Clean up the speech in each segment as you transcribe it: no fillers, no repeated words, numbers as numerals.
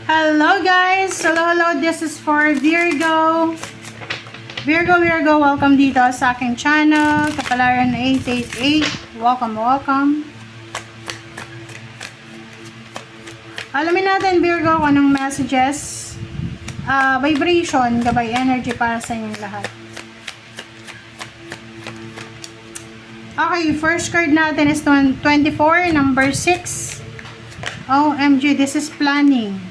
Hello guys! Hello, this is for Virgo. Virgo, welcome dito sa aking channel, Kapalaran 888. Welcome. Alamin natin Virgo kung anong messages, vibration, gabay energy para sa inyong lahat. Okay, first card natin is 24, number 6. OMG, this is planning.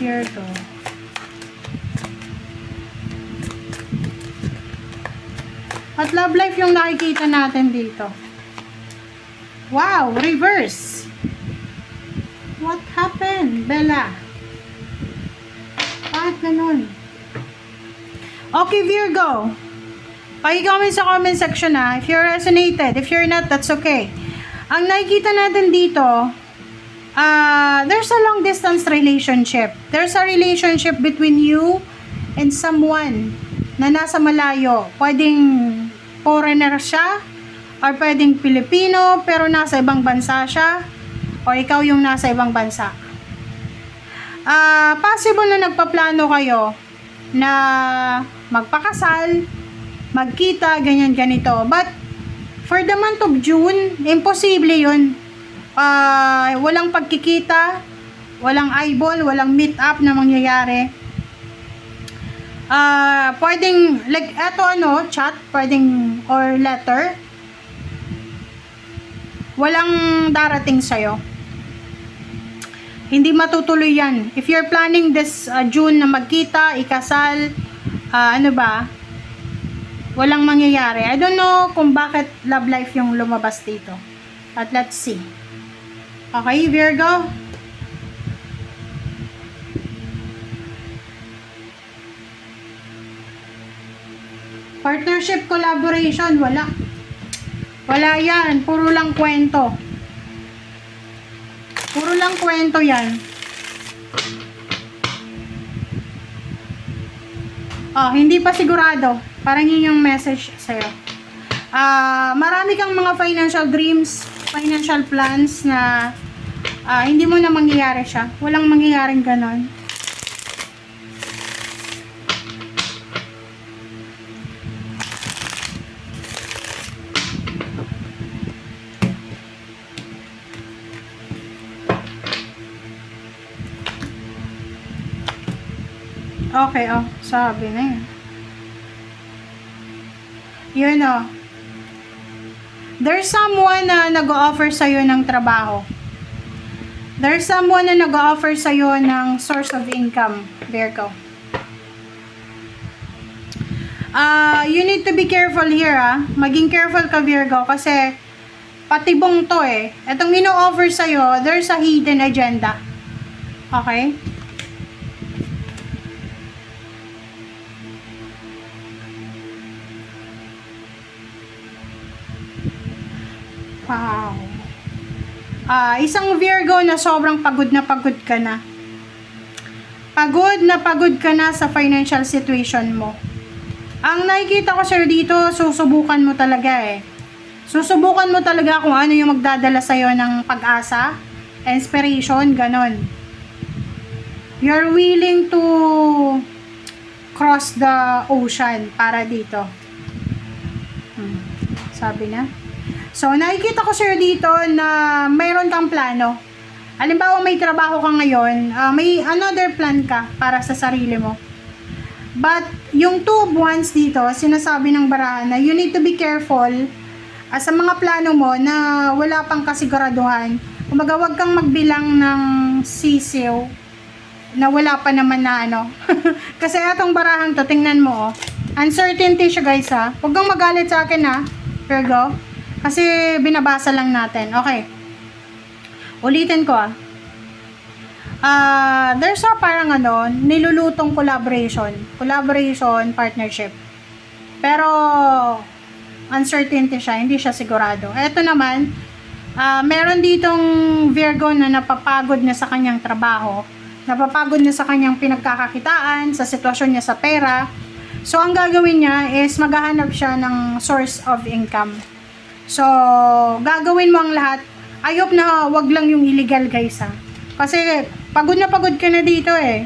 Virgo. At love life yung nakikita natin dito. Wow, reverse. What happened, Bella? Bakit ganun? Okay, Virgo. Paki-comment sa comment section if you're resonated. If you're not, that's okay. Ang nakikita natin dito, there's a long distance relationship. There's a relationship between you and someone na nasa malayo. Pwedeng foreigner siya, or pwedeng Pilipino pero nasa ibang bansa siya, o ikaw yung nasa ibang bansa. Possible na nagpaplano kayo na magpakasal, magkita, ganito. But for the month of June, imposible yun. Walang pagkikita, walang eyeball, walang meet up na mangyayari. Pwedeng like eto chat, pwedeng or letter. Walang darating sa'yo. Hindi matutuloy yan. If you're planning this June na magkita, ikasal, walang mangyayari. I don't know kung bakit love life yung lumabas dito. But let's see. Okay, Virgo? Partnership, collaboration, wala. Wala yan. Puro lang kwento. Puro lang kwento yan. Hindi pa sigurado. Parang yun yung message sa'yo. Marami kang mga financial dreams, financial plans na hindi mo na mangyayari siya. Walang mangyayaring ganon. Okay, sabi na yun. Yun There's someone na nag-o-offer sa'yo ng trabaho. There's someone na nag-o-offer sa'yo ng source of income, Virgo. You need to be careful here, Maging careful ka, Virgo, kasi patibong to Itong ino-offer sa'yo, there's a hidden agenda. Okay? Wow. Isang Virgo na sobrang pagod ka na. Pagod ka na sa financial situation mo. Ang nakikita ko sir dito, susubukan mo talaga Susubukan mo talaga kung ano yung magdadala sa'yo ng pag-asa, inspiration, ganon. You're willing to cross the ocean para dito. Sabi na. So, nakikita ko sir dito na mayroon kang plano. Halimbawa, may trabaho ka ngayon, may another plan ka para sa sarili mo. But, yung two of wands dito, sinasabi ng barahan na you need to be careful sa mga plano mo na wala pang kasiguraduhan. Kumbaga, wag kang magbilang ng sisiw na wala pa naman na Kasi atong barahan to, tingnan mo uncertainty siya guys Huwag kang magalit sa akin Virgo. Kasi binabasa lang natin. Okay. Ulitin ko there's a parang nilulutong collaboration, partnership. Pero uncertainty siya, hindi siya sigurado. Ito naman, meron ditong Virgo na napapagod na sa kanyang trabaho, napapagod na sa kanyang pinagkakakitaan, sa sitwasyon niya sa pera. So, ang gagawin niya is maghahanap siya ng source of income. So, gagawin mo ang lahat. I hope na wag lang yung illegal guys Kasi pagod ka na dito eh.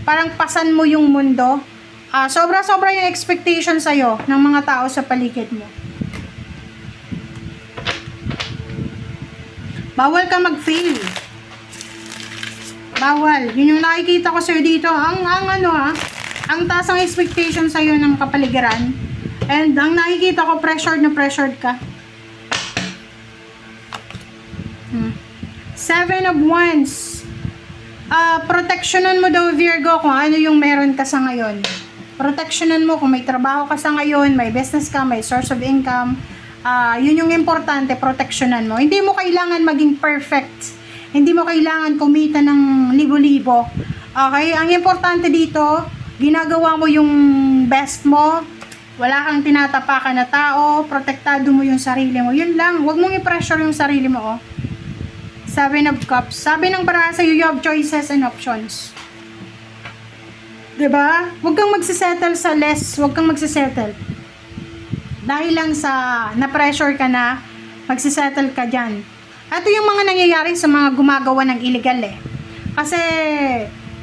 Parang pasan mo yung mundo. Sobra-sobra yung expectation sa'yo ng mga tao sa paligid mo. Bawal ka mag-fail. Bawal. Yun yung nakikita ko sir dito. Ang taas ang expectation sa'yo ng kapaligiran. And ang nakikita ko, pressured na pressured ka. 7 of Wands. Protectionan mo daw Virgo kung ano yung meron ka sa ngayon. Protectionan mo kung may trabaho ka sa ngayon, may business ka, may source of income. Yun yung importante, protectionan mo. Hindi mo kailangan maging perfect. Hindi mo kailangan kumita ng libo-libo. Okay? Ang importante dito, ginagawa mo yung best mo. Wala kang tinatapakan na tao. Protektado mo yung sarili mo. Yun lang. Huwag mong i-pressure yung sarili mo. 7 of Cups. Sabi ng para sa'yo, you have choices and options. Diba? Huwag kang magsisettle sa less. Huwag kang magsisettle. Dahil lang sa na-pressure ka na, magsisettle ka dyan. Ito yung mga nangyayari sa mga gumagawa ng illegal eh. Kasi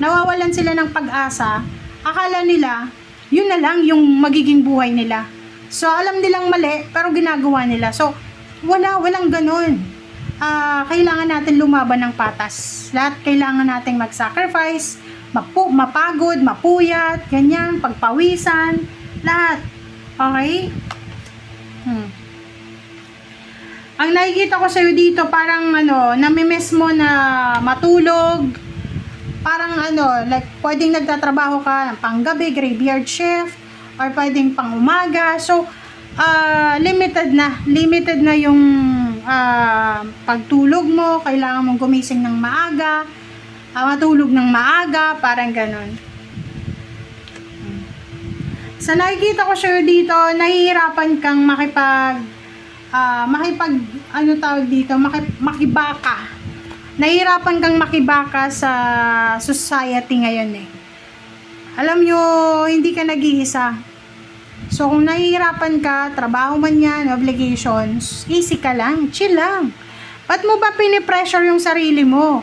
nawawalan sila ng pag-asa. Akala nila, yun na lang yung magiging buhay nila. So, alam nilang mali, pero ginagawa nila. So, walang ganun. Kailangan natin lumaban ng patas. Lahat kailangan nating mag-sacrifice, mapagod, mapuyat, ganyan, pagpawisan, lahat. Okay? Ang nakikita ko sa'yo dito, parang namimiss mo na matulog, parang like pwedeng nagtatrabaho ka ng panggabi, graveyard shift, or pwedeng pang umaga. So, limited na yung pagtulog mo. Kailangan mong gumising ng maaga, matulog ng maaga, parang ganon. Sa nakikita ko sa'yo dito, nahihirapan kang makibaka. Nahihirapan kang makibaka sa society ngayon eh. Alam nyo, hindi ka nag-iisa. So, kung nahihirapan ka, trabaho man yan, obligations, easy ka lang, chill lang. Ba't mo ba pinipressure yung sarili mo?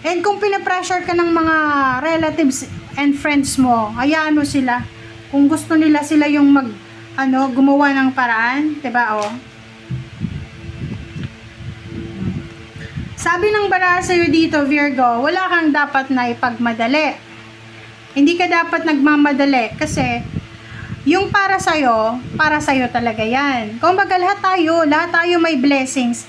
And kung pinipressure ka ng mga relatives and friends mo, hayaan mo sila. Kung gusto nila sila yung gumawa ng paraan, 'di ba? Sabi ng bara sa'yo dito, Virgo, wala kang dapat na ipagmadali. Hindi ka dapat nagmamadali kasi yung para sa'yo talaga yan. Kumbaga lahat tayo may blessings.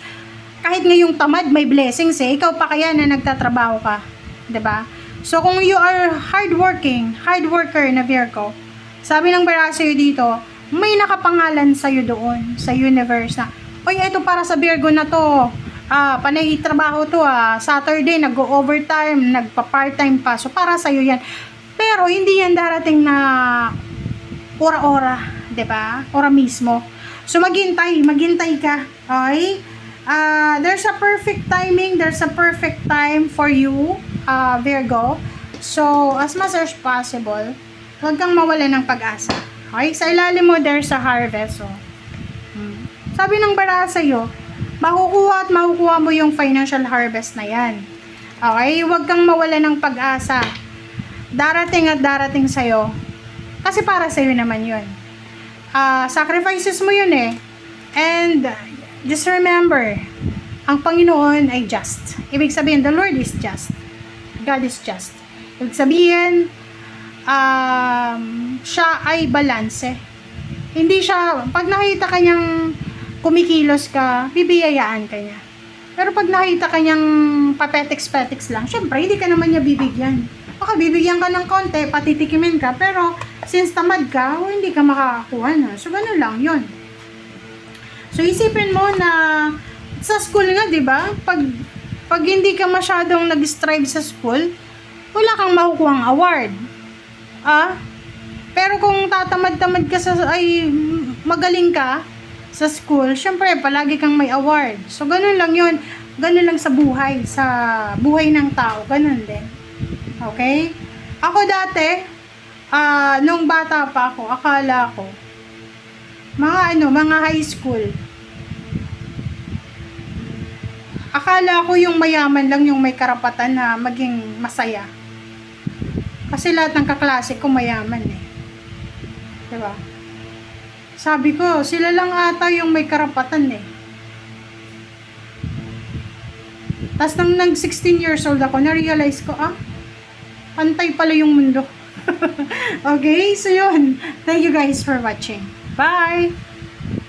Kahit ngayong tamad may blessings eh, ikaw pa kaya na nagtatrabaho ka, 'di ba? So kung you are hard worker na Virgo, sabi ng bara sa'yo dito, may nakapangalan sa'yo doon, sa universe na, oy, ito para sa Virgo na to, panay trabaho to Saturday, nag-overtime, nagpa-part-time pa, so para sa'yo yan. Pero hindi yan darating na ora-ora, diba? Ora mismo. So maghintay ka, okay? There's a perfect timing, there's a perfect time for you, Virgo. So, as much as possible, huwag kang mawala ng pag-asa. Okay? Sa ilalim mo, there's a harvest. Sabi ng bara sa'yo, makukuha mo yung financial harvest na yan. Okay? Huwag kang mawala ng pag-asa. Darating at darating sa'yo. Kasi para sa'yo naman yun. Sacrifices mo yun eh. And, just remember, ang Panginoon ay just. Ibig sabihin, the Lord is just. God is just. Ibig sabihin, siya ay balanse. Hindi siya, pag nakita kanyang kumikilos ka, bibiyayaan ka niya. Pero pag nakita kanyang papetiks-petiks lang, syempre, hindi ka naman niya bibigyan. Baka bibigyan ka ng konti, patitikimin ka, pero since tamad ka, hindi ka makakakuha na. So, ganun lang, yun. So, isipin mo na sa school nga, di ba? Pag hindi ka masyadong nag-strive sa school, wala kang makukuhang award. Pero kung tatamad-tamad ka magaling ka sa school, syempre, palagi kang may award. So, ganun lang yun. Ganun lang sa buhay ng tao. Ganun din. Okay? Ako dati, nung bata pa ako, akala ko, mga high school, Akala ko yung mayaman lang yung may karapatan na maging masaya. Kasi lahat ng kaklase ko mayaman eh. Diba? Sabi ko, sila lang ata yung may karapatan eh. Tapos nang nag 16 years old ako, na-realize ko, pantay pala yung mundo. Okay, so yun. Thank you guys for watching. Bye!